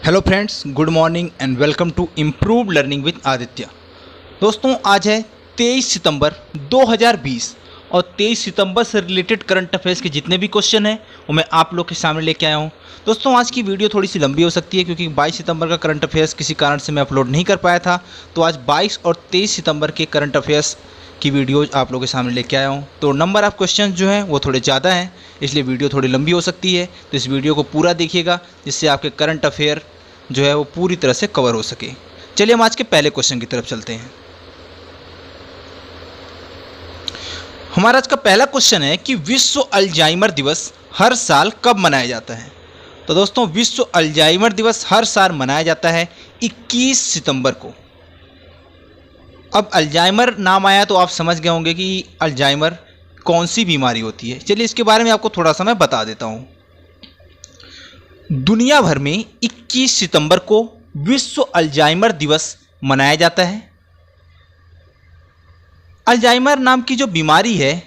Hello friends, good morning and welcome to improve learning with Aditya. दोस्तों, आज है 23 सितंबर 2020 और 23 सितंबर से रिलेटेड करंट अफेयर्स के जितने भी क्वेश्चन हैं वो मैं आप लोग के सामने लेके आया हूँ। दोस्तों, आज की वीडियो थोड़ी सी लंबी हो सकती है क्योंकि 22 सितंबर का करंट अफेयर्स किसी कारण से मैं अपलोड नहीं कर पाया था। तो आज 22 और 23 सितंबर के करंट अफेयर्स की वीडियो आप लोगों के सामने लेके आया हूँ। तो नंबर ऑफ क्वेश्चन जो हैं वो थोड़े ज़्यादा हैं, इसलिए वीडियो थोड़ी लंबी हो सकती है। तो इस वीडियो को पूरा देखिएगा जिससे आपके करंट अफेयर जो है वो पूरी तरह से कवर हो सके। चलिए हम आज के पहले क्वेश्चन की तरफ चलते हैं। हमारा आज का पहला क्वेश्चन है कि विश्व अल्जाइमर दिवस हर साल कब मनाया जाता है। तो दोस्तों, विश्व अल्जाइमर दिवस हर साल मनाया जाता है 21 सितंबर को। अब अल्जाइमर नाम आया तो आप समझ गए होंगे कि अल्जाइमर कौन सी बीमारी होती है। चलिए इसके बारे में आपको थोड़ा सा मैं बता देता हूँ। दुनिया भर में 21 सितंबर को विश्व अल्जाइमर दिवस मनाया जाता है। अल्जाइमर नाम की जो बीमारी है,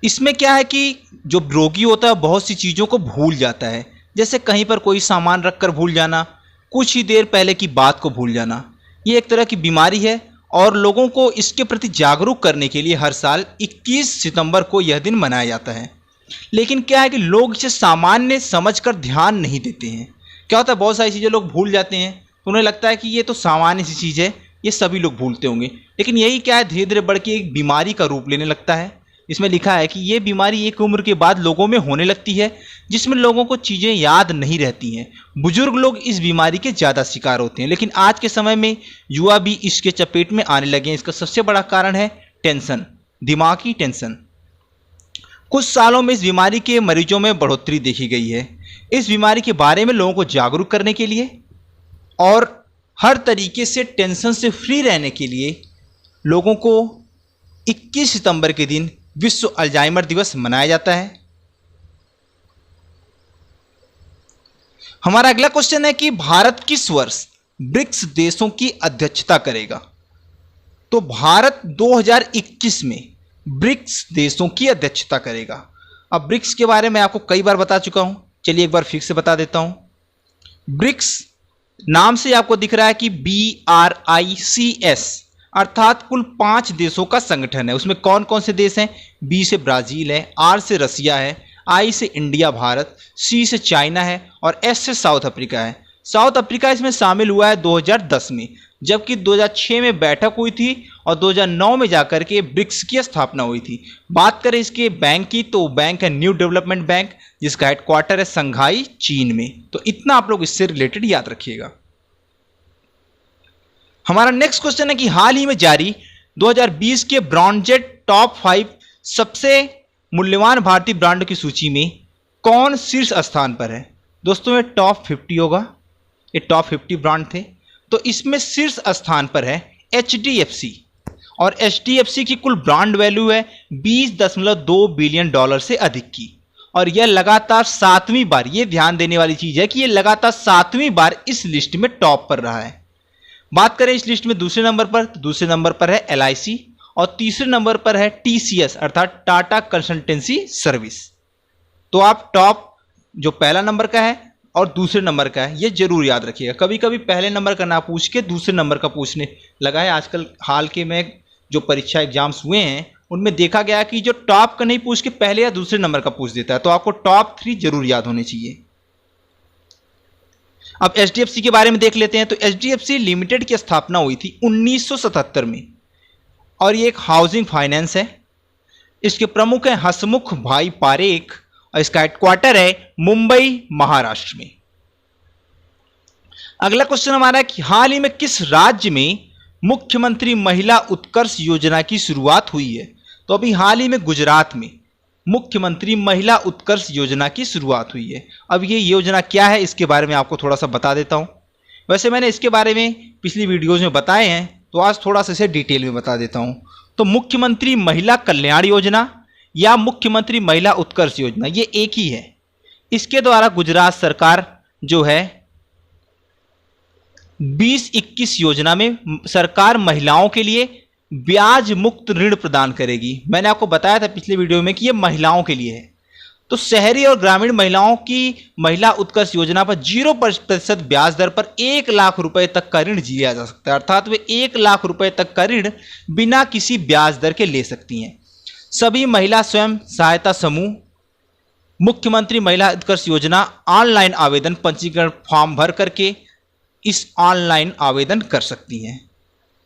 इसमें क्या है कि जो रोगी होता है बहुत सी चीज़ों को भूल जाता है, जैसे कहीं पर कोई सामान रखकर भूल जाना, कुछ ही देर पहले की बात को भूल जाना। ये एक तरह की बीमारी है और लोगों को इसके प्रति जागरूक करने के लिए हर साल 21 सितंबर को यह दिन मनाया जाता है। लेकिन क्या है कि लोग इसे सामान्य समझकर ध्यान नहीं देते हैं। क्या होता है, बहुत सारी चीज़ें लोग भूल जाते हैं तो उन्हें लगता है कि ये तो सामान्य सी चीज़ है, ये सभी लोग भूलते होंगे। लेकिन यही क्या है, धीरे धीरे बढ़ के एक बीमारी का रूप लेने लगता है। इसमें लिखा है कि ये बीमारी एक उम्र के बाद लोगों में होने लगती है जिसमें लोगों को चीज़ें याद नहीं रहती हैं। बुजुर्ग लोग इस बीमारी के ज़्यादा शिकार होते हैं, लेकिन आज के समय में युवा भी इसके चपेट में आने लगे हैं। इसका सबसे बड़ा कारण है टेंशन, दिमागी टेंशन। कुछ सालों में इस बीमारी के मरीजों में बढ़ोतरी देखी गई है। इस बीमारी के बारे में लोगों को जागरूक करने के लिए और हर तरीके से टेंशन से फ्री रहने के लिए लोगों को 21 सितंबर के दिन विश्व अल्जाइमर दिवस मनाया जाता है। हमारा अगला क्वेश्चन है कि भारत किस वर्ष ब्रिक्स देशों की अध्यक्षता करेगा। तो भारत 2021 में ब्रिक्स देशों की अध्यक्षता करेगा। अब ब्रिक्स के बारे में आपको कई बार बता चुका हूं, चलिए एक बार फिर से बता देता हूं। ब्रिक्स नाम से आपको दिख रहा है कि BRICS अर्थात कुल 5 देशों का संगठन है। उसमें कौन कौन से देश हैं? B से ब्राजील है, R से रसिया है, I से इंडिया भारत, C से चाइना है और S से साउथ अफ्रीका है। साउथ अफ्रीका इसमें शामिल हुआ है 2010 में, जबकि 2006 में बैठक हुई थी और 2009 में जाकर के ब्रिक्स की स्थापना हुई थी। बात करें इसके बैंक की तो बैंक है न्यू डेवलपमेंट बैंक, जिसका हेडक्वार्टर है संघाई, चीन में। तो इतना आप लोग इससे रिलेटेड याद रखिएगा। हमारा नेक्स्ट क्वेश्चन है कि हाल ही में जारी 2020 के ब्रांडजेट टॉप 5 सबसे मूल्यवान भारतीय ब्रांड की सूची में कौन शीर्ष स्थान पर है। दोस्तों, ये टॉप 50 होगा, ये टॉप 50 ब्रांड थे। तो इसमें शीर्ष स्थान पर है HDFC और HDFC की कुल ब्रांड वैल्यू है $20.2 बिलियन से अधिक की। और यह लगातार 7वीं बार, ये ध्यान देने वाली चीज है कि यह लगातार 7वीं बार इस लिस्ट में टॉप पर रहा है। बात करें इस लिस्ट में दूसरे नंबर पर, तो दूसरे नंबर पर है LIC और तीसरे नंबर पर है TCS अर्थात टाटा कंसल्टेंसी सर्विस। तो आप टॉप जो पहला नंबर का है और दूसरे नंबर का है, ये जरूर याद रखिएगा। कभी कभी पहले नंबर का ना पूछ के दूसरे नंबर का पूछने लगा है। आजकल हाल के में जो परीक्षा एग्जाम्स हुए हैं उनमें देखा गया कि जो टॉप का नहीं पूछ के पहले या दूसरे नंबर का पूछ देता है। तो आपको टॉप 3 जरूर याद होने चाहिए। अब HDFC के बारे में देख लेते हैं। तो HDFC लिमिटेड की स्थापना हुई थी 1977 में और ये एक हाउसिंग फाइनेंस है। इसके प्रमुख हैं हसमुख भाई पारेख और इसका हेडक्वार्टर है मुंबई, महाराष्ट्र में। अगला क्वेश्चन हमारा है कि हाल ही में किस राज्य में मुख्यमंत्री महिला उत्कर्ष योजना की शुरुआत हुई है। तो अभी हाल ही में गुजरात में मुख्यमंत्री महिला उत्कर्ष योजना की शुरुआत हुई है। अब ये योजना क्या है इसके बारे में आपको थोड़ा सा बता देता हूं। वैसे मैंने इसके बारे में पिछली वीडियोज में बताए हैं, तो आज थोड़ा सा इसे डिटेल में बता देता हूं। तो मुख्यमंत्री महिला कल्याण योजना या मुख्यमंत्री महिला उत्कर्ष योजना, ये एक ही है। इसके द्वारा गुजरात सरकार जो है 2021 योजना में सरकार महिलाओं के लिए ब्याज मुक्त ऋण प्रदान करेगी। मैंने आपको बताया था पिछले वीडियो में कि ये महिलाओं के लिए है। तो शहरी और ग्रामीण महिलाओं की महिला उत्कर्ष योजना पर 0% ब्याज दर पर 1 लाख रुपए तक का ऋण लिया जा सकता है। अर्थात वे 1 लाख रुपए तक का ऋण बिना किसी ब्याज दर के ले सकती हैं। सभी महिला स्वयं सहायता समूह मुख्यमंत्री महिला उत्कर्ष योजना ऑनलाइन आवेदन पंजीकरण फॉर्म भर करके इस ऑनलाइन आवेदन कर सकती हैं।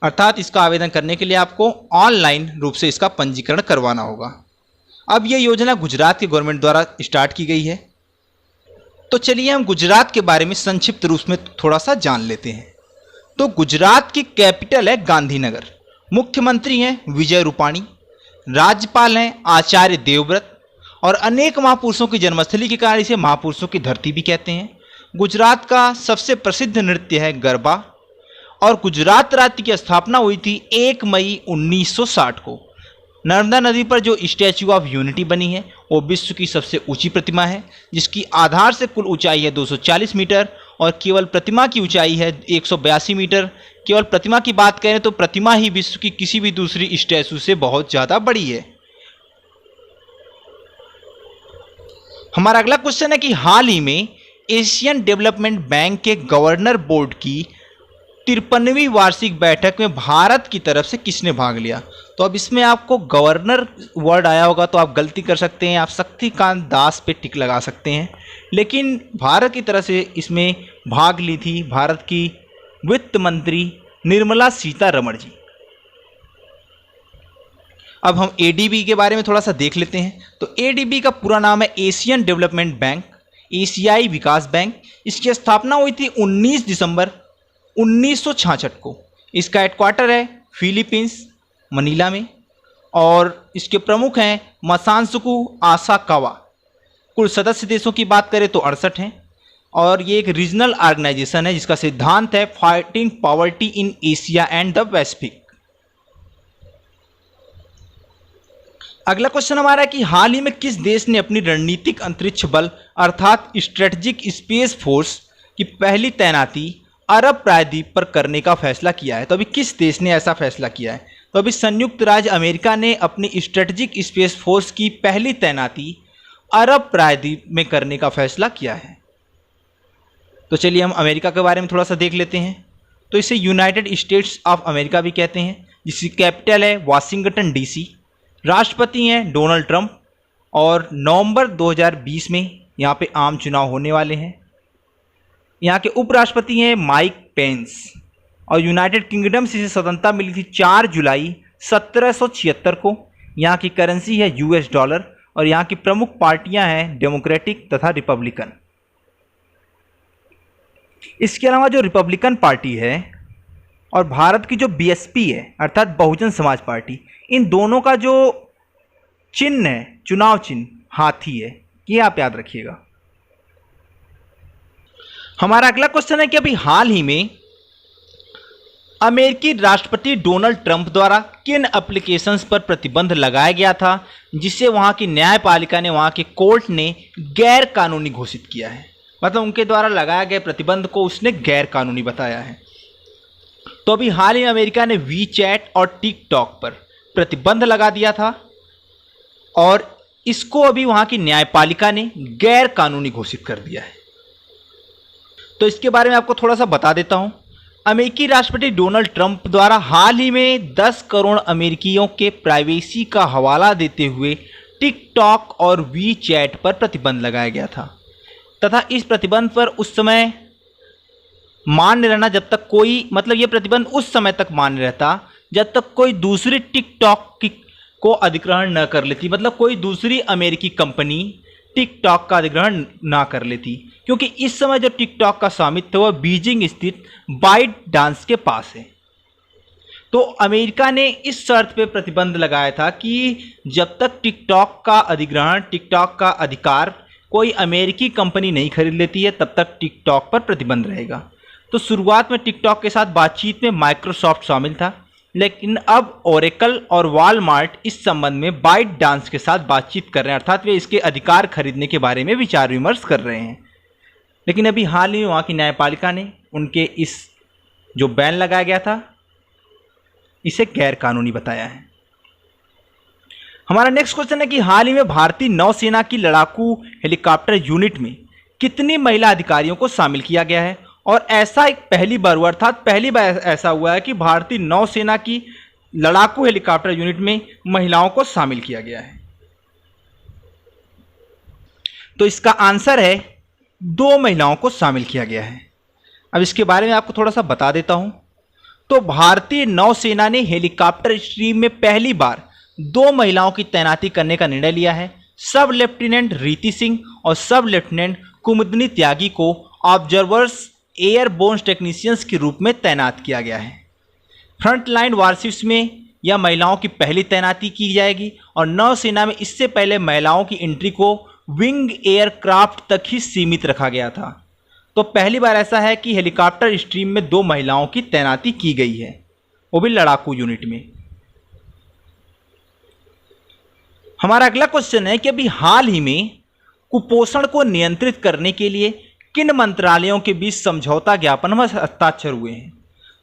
अर्थात इसका आवेदन करने के लिए आपको ऑनलाइन रूप से इसका पंजीकरण करवाना होगा। अब यह योजना गुजरात के गवर्नमेंट द्वारा स्टार्ट की गई है। तो चलिए हम गुजरात के बारे में संक्षिप्त रूप में थोड़ा सा जान लेते हैं। तो गुजरात की कैपिटल है गांधीनगर, मुख्यमंत्री हैं विजय रूपाणी, राज्यपाल हैं आचार्य देवव्रत और अनेक महापुरुषों की जन्मस्थली के कारण इसे महापुरुषों की धरती भी कहते हैं। गुजरात का सबसे प्रसिद्ध नृत्य है गरबा और गुजरात राज्य की स्थापना हुई थी 1 मई 1960 को। नर्मदा नदी पर जो स्टैच्यू ऑफ यूनिटी बनी है वो विश्व की सबसे ऊंची प्रतिमा है, जिसकी आधार से कुल ऊंचाई है 240 मीटर और केवल प्रतिमा की ऊंचाई है 182 मीटर। केवल प्रतिमा की बात करें तो प्रतिमा ही विश्व की किसी भी दूसरी स्टैच्यू से बहुत ज़्यादा बड़ी है। हमारा अगला क्वेश्चन है कि हाल ही में एशियन डेवलपमेंट बैंक के गवर्नर बोर्ड की 53वीं वार्षिक बैठक में भारत की तरफ से किसने भाग लिया। तो अब इसमें आपको गवर्नर वर्ड आया होगा तो आप गलती कर सकते हैं, आप शक्तिकांत दास पे टिक लगा सकते हैं, लेकिन भारत की तरफ से इसमें भाग ली थी भारत की वित्त मंत्री निर्मला सीतारमण जी। अब हम एडीबी के बारे में थोड़ा सा देख लेते हैं। तो एडीबी का पूरा नाम है एशियन डेवलपमेंट बैंक, एशियाई विकास बैंक। इसकी स्थापना हुई थी 19 दिसंबर 1966 को। इसका हेडक्वार्टर है फिलीपींस मनीला में और इसके प्रमुख हैं मसानसुकु आसाकावा। कुल सदस्य देशों की बात करें तो 68 हैं और ये एक रीजनल ऑर्गेनाइजेशन है जिसका सिद्धांत है fighting poverty in Asia and the Pacific. अगला क्वेश्चन हमारा है कि हाल ही में किस देश ने अपनी रणनीतिक अंतरिक्ष बल अर्थात स्ट्रेटेजिक स्पेस फोर्स की पहली तैनाती अरब प्रायद्वीप पर करने का फैसला किया है। तो अभी किस देश ने ऐसा फैसला किया है। तो अभी संयुक्त राज्य अमेरिका ने अपनी स्ट्रेटेजिक स्पेस फोर्स की पहली तैनाती अरब प्रायद्वीप में करने का फैसला किया है। तो चलिए हम अमेरिका के बारे में थोड़ा सा देख लेते हैं। तो इसे यूनाइटेड स्टेट्स ऑफ अमेरिका भी कहते हैं, जिसकी कैपिटल है वाशिंगटन डीसी। राष्ट्रपति हैं डोनाल्ड ट्रंप और नवंबर 2020 में यहाँ पे आम चुनाव होने वाले हैं। यहाँ के उपराष्ट्रपति हैं माइक पेंस और यूनाइटेड किंगडम से इसे स्वतंत्रता मिली थी 4 जुलाई 1776 को। यहाँ की करेंसी है यूएस डॉलर और यहाँ की प्रमुख पार्टियाँ हैं डेमोक्रेटिक तथा रिपब्लिकन। इसके अलावा जो रिपब्लिकन पार्टी है और भारत की जो बीएसपी है अर्थात बहुजन समाज पार्टी, इन दोनों का जो चिन्ह है चुनाव चिन्ह हाथी है, ये आप याद रखिएगा। हमारा अगला क्वेश्चन है कि अभी हाल ही में अमेरिकी राष्ट्रपति डोनाल्ड ट्रंप द्वारा किन एप्लीकेशंस पर प्रतिबंध लगाया गया था जिसे वहां की न्यायपालिका ने, वहां के कोर्ट ने गैर कानूनी घोषित किया है। मतलब उनके द्वारा लगाया गया प्रतिबंध को उसने गैर कानूनी बताया है। तो अभी हाल ही में अमेरिका ने वीचैट और टिकटॉक पर प्रतिबंध लगा दिया था और इसको अभी वहां की न्यायपालिका ने गैर कानूनी घोषित कर दिया है। तो इसके बारे में आपको थोड़ा सा बता देता हूं। अमेरिकी राष्ट्रपति डोनाल्ड ट्रंप द्वारा हाल ही में 10 करोड़ अमेरिकियों के प्राइवेसी का हवाला देते हुए टिकटॉक और वीचैट पर प्रतिबंध लगाया गया था तथा इस प्रतिबंध पर उस समय मान्य रहना जब तक कोई, मतलब ये प्रतिबंध उस समय तक मान्य रहता जब तक कोई दूसरी टिकटॉक को अधिग्रहण न कर लेती, मतलब कोई दूसरी अमेरिकी कंपनी टिकटॉक का अधिग्रहण ना कर लेती, क्योंकि इस समय जो टिकटॉक का स्वामित्व वह बीजिंग स्थित बाइट डांस के पास है। तो अमेरिका ने इस शर्त पे प्रतिबंध लगाया था कि जब तक टिकटॉक का अधिग्रहण, टिकटॉक का अधिकार कोई अमेरिकी कंपनी नहीं खरीद लेती है तब तक टिकटॉक पर प्रतिबंध रहेगा। तो शुरुआत में टिकटॉक के साथ बातचीत में माइक्रोसॉफ्ट शामिल था, लेकिन अब ओरेकल और वॉलमार्ट इस संबंध में बाइट डांस के साथ बातचीत कर रहे हैं, अर्थात वे इसके अधिकार खरीदने के बारे में विचार विमर्श कर रहे हैं। लेकिन अभी हाल ही में वहाँ की न्यायपालिका ने उनके इस जो बैन लगाया गया था इसे गैर कानूनी बताया है। हमारा नेक्स्ट क्वेश्चन है कि हाल ही में भारतीय नौसेना की लड़ाकू हेलीकॉप्टर यूनिट में कितनी महिला अधिकारियों को शामिल किया गया है? और ऐसा एक पहली बार हुआ, अर्थात पहली बार ऐसा हुआ है कि भारतीय नौसेना की लड़ाकू हेलीकॉप्टर यूनिट में महिलाओं को शामिल किया गया है। तो इसका आंसर है 2 महिलाओं को शामिल किया गया है। अब इसके बारे में आपको थोड़ा सा बता देता हूं। तो भारतीय नौसेना ने हेलीकॉप्टर स्ट्रीम में पहली बार 2 महिलाओं की तैनाती करने का निर्णय लिया है। सब लेफ्टिनेंट रीति सिंह और सब लेफ्टिनेंट कुमुदनी त्यागी को ऑब्जर्वर्स एयरबोर्न टेक्नीशियंस के रूप में तैनात किया गया है। फ्रंटलाइन वारशिप्स में यह महिलाओं की पहली तैनाती की जाएगी और नौसेना में इससे पहले महिलाओं की एंट्री को विंग एयरक्राफ्ट तक ही सीमित रखा गया था। तो पहली बार ऐसा है कि हेलीकॉप्टर स्ट्रीम में 2 महिलाओं की तैनाती की गई है, वो भी लड़ाकू यूनिट में। हमारा अगला क्वेश्चन है कि अभी हाल ही में कुपोषण को नियंत्रित करने के लिए किन मंत्रालयों के बीच समझौता ज्ञापन में हस्ताक्षर हुए हैं?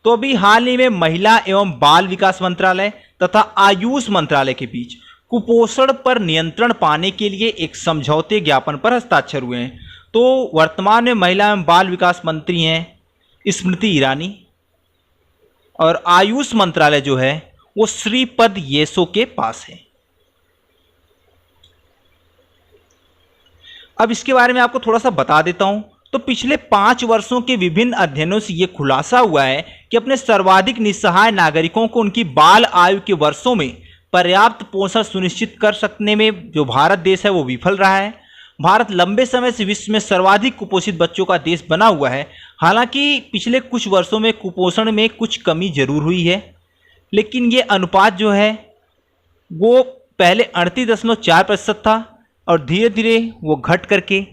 तो अभी हाल ही में महिला एवं बाल विकास मंत्रालय तथा आयुष मंत्रालय के बीच कुपोषण पर नियंत्रण पाने के लिए एक समझौते ज्ञापन पर हस्ताक्षर हुए हैं। तो वर्तमान में महिला एवं बाल विकास मंत्री हैं स्मृति ईरानी और आयुष मंत्रालय जो है वो श्रीपद येसो के पास है। अब इसके बारे में आपको थोड़ा सा बता देता हूं। तो पिछले 5 वर्षों के विभिन्न अध्ययनों से यह खुलासा हुआ है कि अपने सर्वाधिक निस्सहाय नागरिकों को उनकी बाल आयु के वर्षों में पर्याप्त पोषण सुनिश्चित कर सकने में जो भारत देश है वो विफल रहा है। भारत लंबे समय से विश्व में सर्वाधिक कुपोषित बच्चों का देश बना हुआ है। हालांकि पिछले कुछ वर्षों में कुपोषण में कुछ कमी जरूर हुई है, लेकिन ये अनुपात जो है वो पहले 38.4% था और धीरे धीरे वो घट करके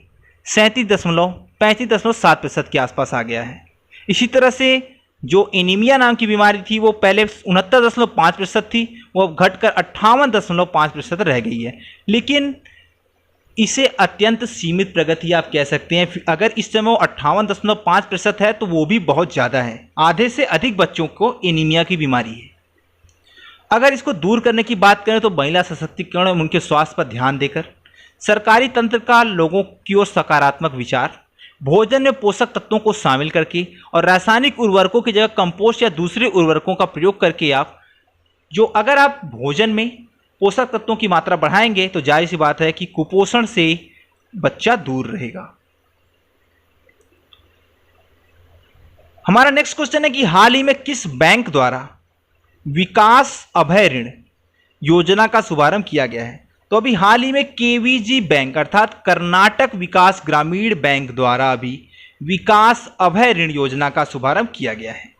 35.7% के आसपास आ गया है। इसी तरह से जो एनीमिया नाम की बीमारी थी वो पहले 69.5% थी, वो घटकर 58.5% रह गई है। लेकिन इसे अत्यंत सीमित प्रगति आप कह सकते हैं। अगर इस समय वो 58.5% है तो वो भी बहुत ज़्यादा है। आधे से अधिक बच्चों को एनीमिया की बीमारी है। अगर इसको दूर करने की बात करें तो महिला सशक्तिकरण और उनके स्वास्थ्य पर ध्यान देकर सरकारी तंत्र का लोगों की ओर सकारात्मक विचार, भोजन में पोषक तत्वों को शामिल करके और रासायनिक उर्वरकों की जगह कंपोस्ट या दूसरे उर्वरकों का प्रयोग करके अगर आप भोजन में पोषक तत्वों की मात्रा बढ़ाएंगे तो जाहिर सी बात है कि कुपोषण से बच्चा दूर रहेगा। हमारा नेक्स्ट क्वेश्चन है कि हाल ही में किस बैंक द्वारा विकास अभय ऋण योजना का शुभारंभ किया गया है? तो अभी हाल ही में केवीजी बैंक अर्थात कर्नाटक विकास ग्रामीण बैंक द्वारा अभी विकास अभय ऋण योजना का शुभारंभ किया गया है।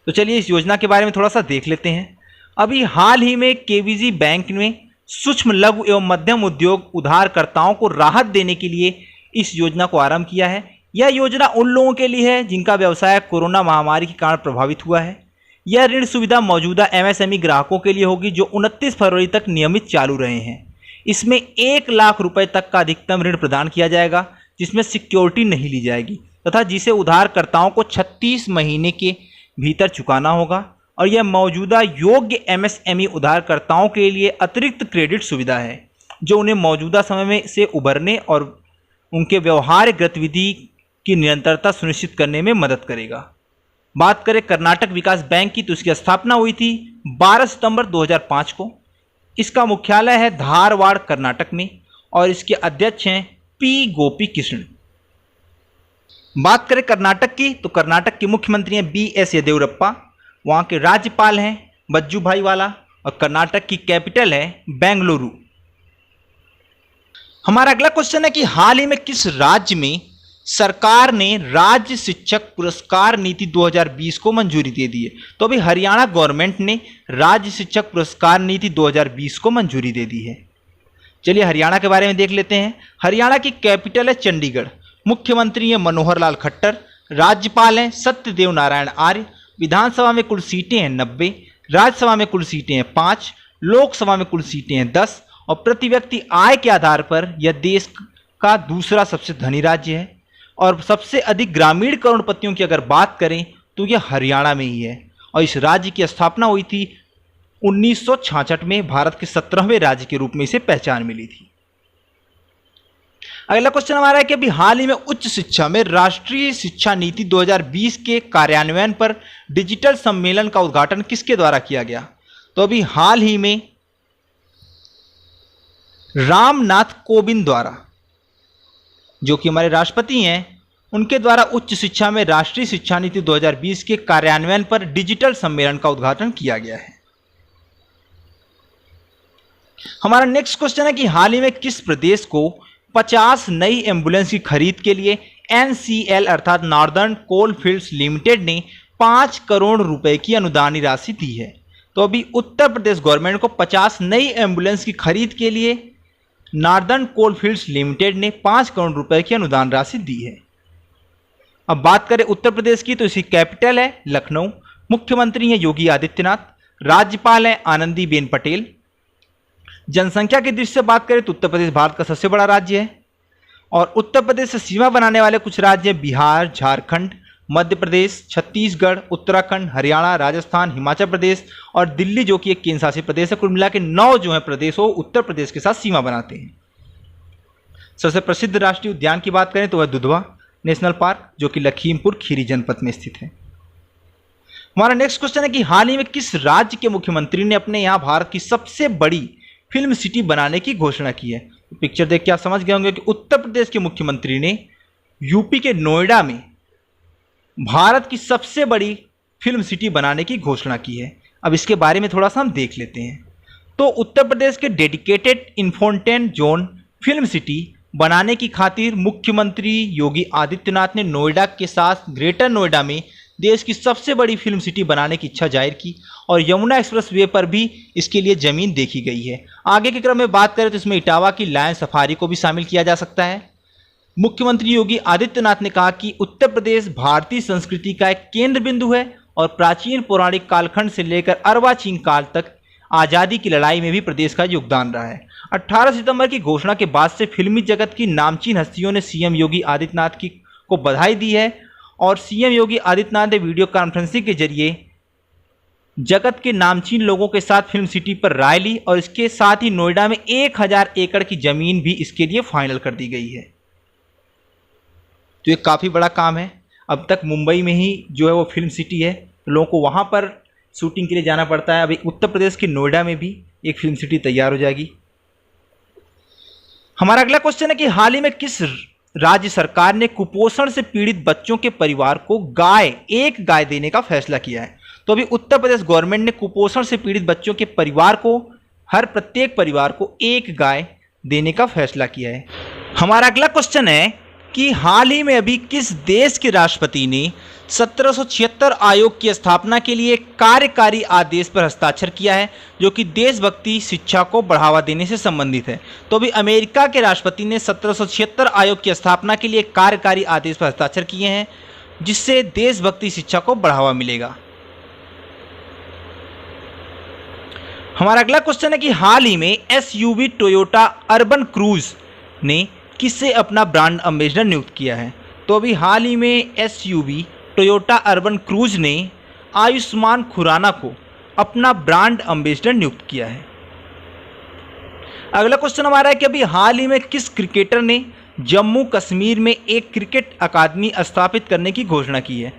तो चलिए इस योजना के बारे में थोड़ा सा देख लेते हैं। अभी हाल ही में केवीजी बैंक ने सूक्ष्म लघु एवं मध्यम उद्योग उधारकर्ताओं को राहत देने के लिए इस योजना को आरंभ किया है। यह योजना उन लोगों के लिए है जिनका व्यवसाय कोरोना महामारी के कारण प्रभावित हुआ है। यह ऋण सुविधा मौजूदा एमएसएमई ग्राहकों के लिए होगी जो 29 फरवरी तक नियमित चालू रहे हैं। इसमें 1 लाख रुपए तक का अधिकतम ऋण प्रदान किया जाएगा जिसमें सिक्योरिटी नहीं ली जाएगी तथा जिसे उधारकर्ताओं को 36 महीने के भीतर चुकाना होगा। और यह मौजूदा योग्य एमएसएमई उधारकर्ताओं के लिए अतिरिक्त क्रेडिट सुविधा है जो उन्हें मौजूदा समय में से उबरने और उनके व्यवहार्य गतिविधि की निरंतरता सुनिश्चित करने में मदद करेगा। बात करें कर्नाटक विकास बैंक की तो इसकी स्थापना हुई थी 12 सितंबर 2005 को। इसका मुख्यालय है धारवाड़ कर्नाटक में और इसके अध्यक्ष हैं पी गोपी कृष्ण। बात करें कर्नाटक की तो कर्नाटक के मुख्यमंत्री हैं BS येदियुरप्पा, वहाँ के राज्यपाल हैं वजुभाई वाला और कर्नाटक की कैपिटल है बेंगलुरु। हमारा अगला क्वेश्चन है कि हाल ही में किस राज्य में सरकार ने राज्य शिक्षक पुरस्कार नीति 2020 को मंजूरी दे दी है? तो अभी हरियाणा गवर्नमेंट ने राज्य शिक्षक पुरस्कार नीति 2020 को मंजूरी दे दी है। चलिए हरियाणा के बारे में देख लेते हैं। हरियाणा की कैपिटल है चंडीगढ़, मुख्यमंत्री हैं मनोहर लाल खट्टर, राज्यपाल हैं सत्यदेव नारायण आर्य, विधानसभा में कुल सीटें हैं 90, राज्यसभा में कुल सीटें हैं 5, लोकसभा में कुल सीटें हैं 10 और प्रति व्यक्ति आय के आधार पर यह देश का दूसरा सबसे धनी राज्य है। और सबसे अधिक ग्रामीण करोड़पतियों की अगर बात करें तो यह हरियाणा में ही है और इस राज्य की स्थापना हुई थी 1966 में भारत के 17वें राज्य के रूप में इसे पहचान मिली थी। अगला क्वेश्चन हमारा है कि अभी हाल ही में उच्च शिक्षा में राष्ट्रीय शिक्षा नीति 2020 के कार्यान्वयन पर डिजिटल सम्मेलन का उद्घाटन किसके द्वारा किया गया? तो अभी हाल ही में रामनाथ कोविंद द्वारा, जो कि हमारे राष्ट्रपति हैं, उनके द्वारा उच्च शिक्षा में राष्ट्रीय शिक्षा नीति 2020 के कार्यान्वयन पर डिजिटल सम्मेलन का उद्घाटन किया गया है। हमारा नेक्स्ट क्वेश्चन है कि हाल ही में किस प्रदेश को 50 नई एम्बुलेंस की खरीद के लिए NCL अर्थात नॉर्दर्न कोल फील्ड्स लिमिटेड ने 5 करोड़ रुपए की अनुदान राशि दी है? तो अभी उत्तर प्रदेश गवर्नमेंट को 50 नई एम्बुलेंस की खरीद के लिए नॉर्दर्न कोल फील्ड्स लिमिटेड ने 5 करोड़ रुपए की अनुदान राशि दी है। अब बात करें उत्तर प्रदेश की, तो इसकी कैपिटल है लखनऊ, मुख्यमंत्री हैं योगी आदित्यनाथ, राज्यपाल हैं आनंदीबेन पटेल। जनसंख्या की दृष्टि से बात करें तो उत्तर प्रदेश भारत का सबसे बड़ा राज्य है और उत्तर प्रदेश से सीमा बनाने वाले कुछ राज्य हैं बिहार, झारखंड, मध्य प्रदेश, छत्तीसगढ़, उत्तराखंड, हरियाणा, राजस्थान, हिमाचल प्रदेश और दिल्ली, जो कि एक केंद्र शासित प्रदेश है। कुल मिला के 9 जो है प्रदेश वो उत्तर प्रदेश के साथ सीमा बनाते हैं। सबसे प्रसिद्ध राष्ट्रीय उद्यान की बात करें तो वह दुधवा नेशनल पार्क, जो कि लखीमपुर खीरी जनपद में स्थित है। हमारा नेक्स्ट क्वेश्चन है कि हाल ही में किस राज्य के मुख्यमंत्री ने अपने यहाँ भारत की सबसे बड़ी फिल्म सिटी बनाने की घोषणा की है? तो पिक्चर देख के आप समझ गए होंगे कि उत्तर प्रदेश के मुख्यमंत्री ने यूपी के नोएडा में भारत की सबसे बड़ी फिल्म सिटी बनाने की घोषणा की है। अब इसके बारे में थोड़ा सा हम देख लेते हैं। तो उत्तर प्रदेश के dedicated infotainment zone film city बनाने की खातिर मुख्यमंत्री योगी आदित्यनाथ ने नोएडा के साथ ग्रेटर नोएडा में देश की सबसे बड़ी फिल्म सिटी बनाने की इच्छा जाहिर की और यमुना एक्सप्रेसवे पर भी इसके लिए जमीन देखी गई है। आगे के क्रम में बात करें तो इसमें इटावा की लायन सफारी को भी शामिल किया जा सकता है। मुख्यमंत्री योगी आदित्यनाथ ने कहा कि उत्तर प्रदेश भारतीय संस्कृति का एक केंद्र बिंदु है और प्राचीन पौराणिक कालखंड से लेकर अर्वाचीन काल तक आज़ादी की लड़ाई में भी प्रदेश का योगदान रहा है। 18 सितंबर की घोषणा के बाद से फिल्मी जगत की नामचीन हस्तियों ने सीएम योगी आदित्यनाथ को बधाई दी है और सीएम योगी आदित्यनाथ ने वीडियो कॉन्फ्रेंसिंग के जरिए जगत के नामचीन लोगों के साथ फिल्म सिटी पर राय ली और इसके साथ ही नोएडा में 1000 एकड़ की जमीन भी इसके लिए फाइनल कर दी गई है। तो ये काफ़ी बड़ा काम है। अब तक मुंबई में ही जो है वो फिल्म सिटी है, तो लोगों को वहाँ पर शूटिंग के लिए जाना पड़ता है। अभी उत्तर प्रदेश के नोएडा में भी एक फिल्म सिटी तैयार हो जाएगी। हमारा अगला क्वेश्चन है कि हाल ही में किस राज्य सरकार ने कुपोषण से पीड़ित बच्चों के परिवार को एक गाय देने का फैसला किया है? तो अभी उत्तर प्रदेश गवर्नमेंट ने कुपोषण से पीड़ित बच्चों के परिवार को प्रत्येक परिवार को एक गाय देने का फैसला किया है। हमारा अगला क्वेश्चन है कि हाल ही में अभी किस देश के राष्ट्रपति ने 1776 आयोग की स्थापना के लिए कार्यकारी आदेश पर हस्ताक्षर किया है, जो कि देशभक्ति शिक्षा को बढ़ावा देने से संबंधित है? तो अभी अमेरिका के राष्ट्रपति ने 1776 आयोग की स्थापना के लिए कार्यकारी आदेश पर हस्ताक्षर किए हैं, जिससे देशभक्ति शिक्षा को बढ़ावा मिलेगा। हमारा अगला क्वेश्चन है कि हाल ही में SUV टोयोटा अर्बन क्रूज ने किससे अपना ब्रांड एम्बेसडर नियुक्त किया है? तो अभी हाल ही में SUV टोयोटा अर्बन क्रूज ने आयुष्मान खुराना को अपना ब्रांड एम्बेसडर नियुक्त किया है। अगला क्वेश्चन हमारा है कि अभी हाल ही में किस क्रिकेटर ने जम्मू कश्मीर में एक क्रिकेट अकादमी स्थापित करने की घोषणा की है?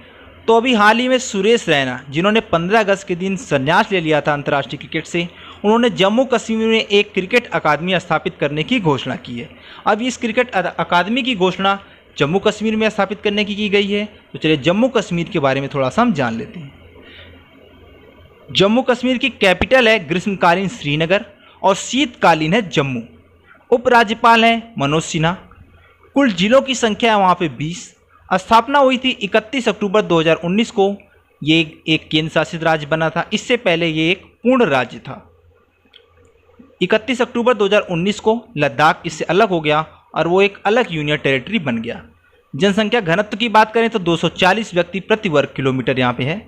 तो अभी हाल ही में सुरेश रैना, जिन्होंने 15 अगस्त के दिन संन्यास ले लिया था अंतर्राष्ट्रीय क्रिकेट से, उन्होंने जम्मू कश्मीर में एक क्रिकेट अकादमी स्थापित करने की घोषणा की है। अब इस क्रिकेट अकादमी की घोषणा जम्मू कश्मीर में स्थापित करने की गई है। तो चलिए जम्मू कश्मीर के बारे में थोड़ा सा हम जान लेते हैं। जम्मू कश्मीर की कैपिटल है ग्रीष्मकालीन श्रीनगर और शीतकालीन है जम्मू। उपराज्यपाल हैं मनोज सिन्हा। कुल जिलों की संख्या है वहाँ पे 20। स्थापना हुई थी 31 अक्टूबर 2019 को। ये एक केंद्र शासित राज्य बना था, इससे पहले ये एक पूर्ण राज्य था। 31 अक्टूबर 2019 को लद्दाख इससे अलग हो गया और वो एक अलग यूनियन टेरिटरी बन गया। जनसंख्या घनत्व की बात करें तो 240 व्यक्ति प्रति वर्ग किलोमीटर यहाँ पे है।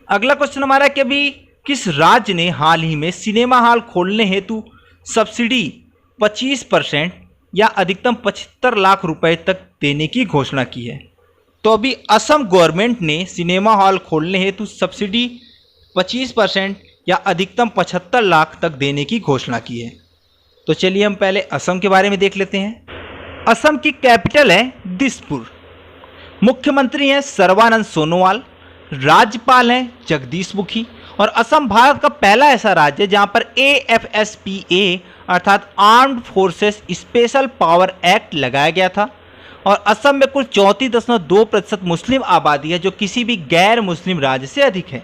अगला क्वेश्चन हमारा है कि अभी किस राज्य ने हाल ही में सिनेमा हॉल खोलने हेतु सब्सिडी 25% या अधिकतम 75 लाख रुपए तक देने की घोषणा की है? तो अभी असम गवर्नमेंट ने सिनेमा हॉल खोलने हेतु सब्सिडी 25% या अधिकतम 75 लाख तक देने की घोषणा की है। तो चलिए हम पहले असम के बारे में देख लेते हैं। असम की कैपिटल है दिसपुर। मुख्यमंत्री हैं सर्बानंद सोनोवाल। राज्यपाल हैं जगदीश मुखी। और असम भारत का पहला ऐसा राज्य है जहां पर AFSPA अर्थात armed forces special power act लगाया गया था। और असम में कुल 34.2% मुस्लिम आबादी है, जो किसी भी गैर मुस्लिम राज्य से अधिक है।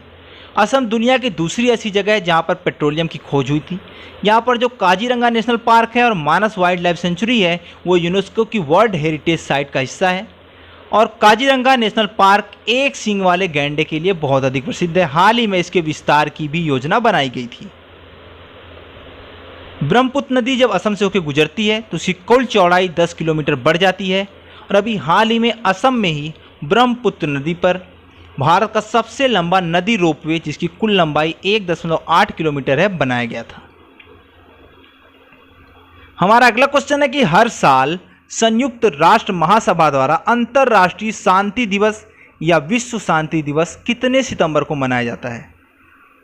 असम दुनिया की दूसरी ऐसी जगह है जहां पर पेट्रोलियम की खोज हुई थी। यहां पर जो काजीरंगा नेशनल पार्क है और मानस वाइल्ड लाइफ सेंचुरी है वो यूनेस्को की वर्ल्ड हेरिटेज साइट का हिस्सा है। और काजीरंगा नेशनल पार्क एक सींग वाले गैंडे के लिए बहुत अधिक प्रसिद्ध है। हाल ही में इसके विस्तार की भी योजना बनाई गई थी। ब्रह्मपुत्र नदी जब असम से होकर गुजरती है तो उसकी कुल चौड़ाई 10 किलोमीटर बढ़ जाती है। और अभी हाल ही में असम में ही ब्रह्मपुत्र नदी पर भारत का सबसे लंबा नदी रोपवे, जिसकी कुल लंबाई 1.8 किलोमीटर है, बनाया गया था। हमारा अगला क्वेश्चन है कि हर साल संयुक्त राष्ट्र महासभा द्वारा अंतर्राष्ट्रीय शांति दिवस या विश्व शांति दिवस कितने सितंबर को मनाया जाता है?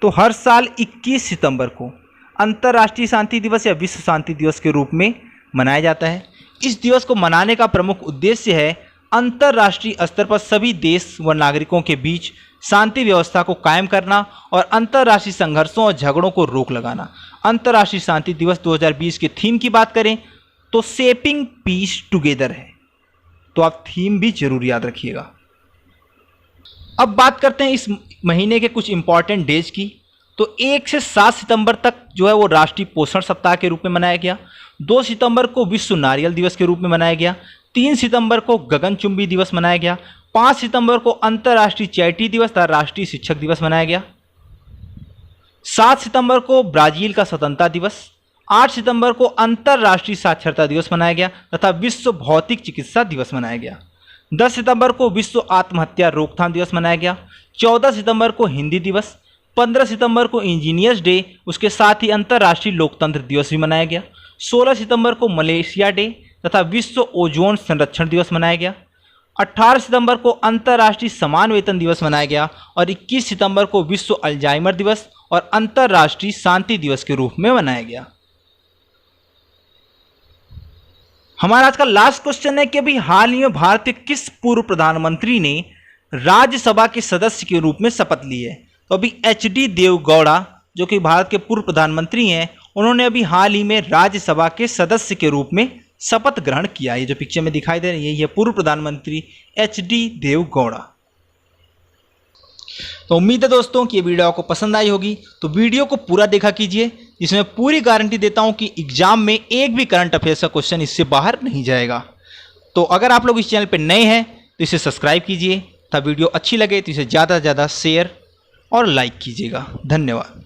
तो हर साल 21 सितंबर को अंतर्राष्ट्रीय शांति दिवस या विश्व शांति दिवस के रूप में मनाया जाता है। इस दिवस को मनाने का प्रमुख उद्देश्य है अंतर्राष्ट्रीय स्तर पर सभी देश व नागरिकों के बीच शांति व्यवस्था को कायम करना और अंतर्राष्ट्रीय संघर्षों और झगड़ों को रोक लगाना। अंतर्राष्ट्रीय शांति दिवस 2020 के थीम की बात करें तो शेपिंग पीस टुगेदर है। तो आप थीम भी जरूर याद रखिएगा। अब बात करते हैं इस महीने के कुछ इंपॉर्टेंट डेज की। तो 1 से 7 सितंबर तक जो है वो राष्ट्रीय पोषण सप्ताह के रूप में मनाया गया। 2 सितंबर को विश्व नारियल दिवस के रूप में मनाया गया। 3 सितंबर को गगनचुंबी दिवस मनाया गया। 5 सितंबर को अंतर्राष्ट्रीय चैरिटी दिवस तथा राष्ट्रीय शिक्षक दिवस मनाया गया। 7 सितंबर को ब्राजील का स्वतंत्रता दिवस। 8 सितंबर को अंतर्राष्ट्रीय साक्षरता दिवस मनाया गया तथा विश्व भौतिक चिकित्सा दिवस मनाया गया। 10 सितंबर को विश्व आत्महत्या रोकथाम दिवस मनाया गया। 14 सितंबर को हिंदी दिवस। 15 सितंबर को इंजीनियर्स डे, उसके साथ ही अंतर्राष्ट्रीय लोकतंत्र दिवस भी मनाया गया। 16 सितंबर को मलेशिया डे तथा विश्व ओजोन संरक्षण दिवस मनाया गया। 18 सितंबर को अंतर्राष्ट्रीय समान वेतन दिवस मनाया गया और 21 सितंबर को विश्व अल्जाइमर दिवस और अंतर्राष्ट्रीय शांति दिवस के रूप में मनाया गया। हमारा आज का लास्ट क्वेश्चन है कि अभी हाल ही में भारत के किस पूर्व प्रधानमंत्री ने राज्यसभा के सदस्य के रूप में शपथ ली है? तो अभी HD देवगौड़ा जो कि भारत के पूर्व प्रधानमंत्री हैं, उन्होंने अभी हाल ही में राज्यसभा के सदस्य के रूप में शपथ ग्रहण किया। ये जो पिक्चर में दिखाई दे रही है ये पूर्व प्रधानमंत्री HD देवगौड़ा। तो उम्मीद है दोस्तों कि ये वीडियो आपको पसंद आई होगी। तो वीडियो को पूरा देखा कीजिए, जिसमें पूरी गारंटी देता हूं कि एग्जाम में एक भी करंट अफेयर्स का क्वेश्चन इससे बाहर नहीं जाएगा। तो अगर आप लोग इस चैनल पर नए हैं तो इसे सब्सक्राइब कीजिए, तथा वीडियो अच्छी लगे तो इसे ज़्यादा से ज़्यादा शेयर और लाइक कीजिएगा। धन्यवाद।